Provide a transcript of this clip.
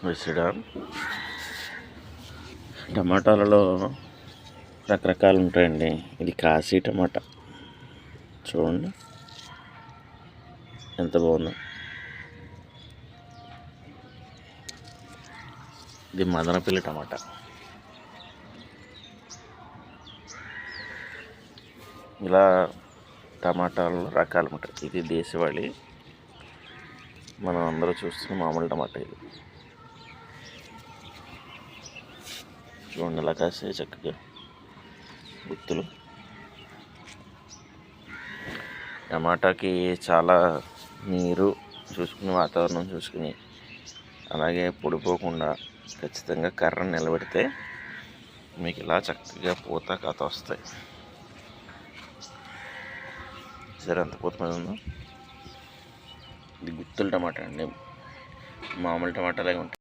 విసిడాన్. టమాటాలలో రకరకాలు ఉంటాయండి. ఇది కాశీ టమాటా చూడండి ఎంత బాగుందో. ఇది మదనపల్లి టమాటా. ఇలా టమాటాలు రకాలు ఉంటాయి. ఇది దేశవాళీ, మనం అందరూ చూస్తున్న మామూలు టమాటా. ఇది చూడండి ఇలా కాసే చక్కగా గుత్తులు. టమాటాకి చాలా నీరు చూసుకుని, వాతావరణం చూసుకుని, అలాగే పొడిపోకుండా ఖచ్చితంగా కర్రను నిలబెడితే మీకు ఇలా చక్కగా పూత కథ వస్తాయి. సరే ఎంత పూత మీద ఉందో. ఇది గుత్తుల టమాటా అండి, మామూలు టమాటాలే ఉంటాయి.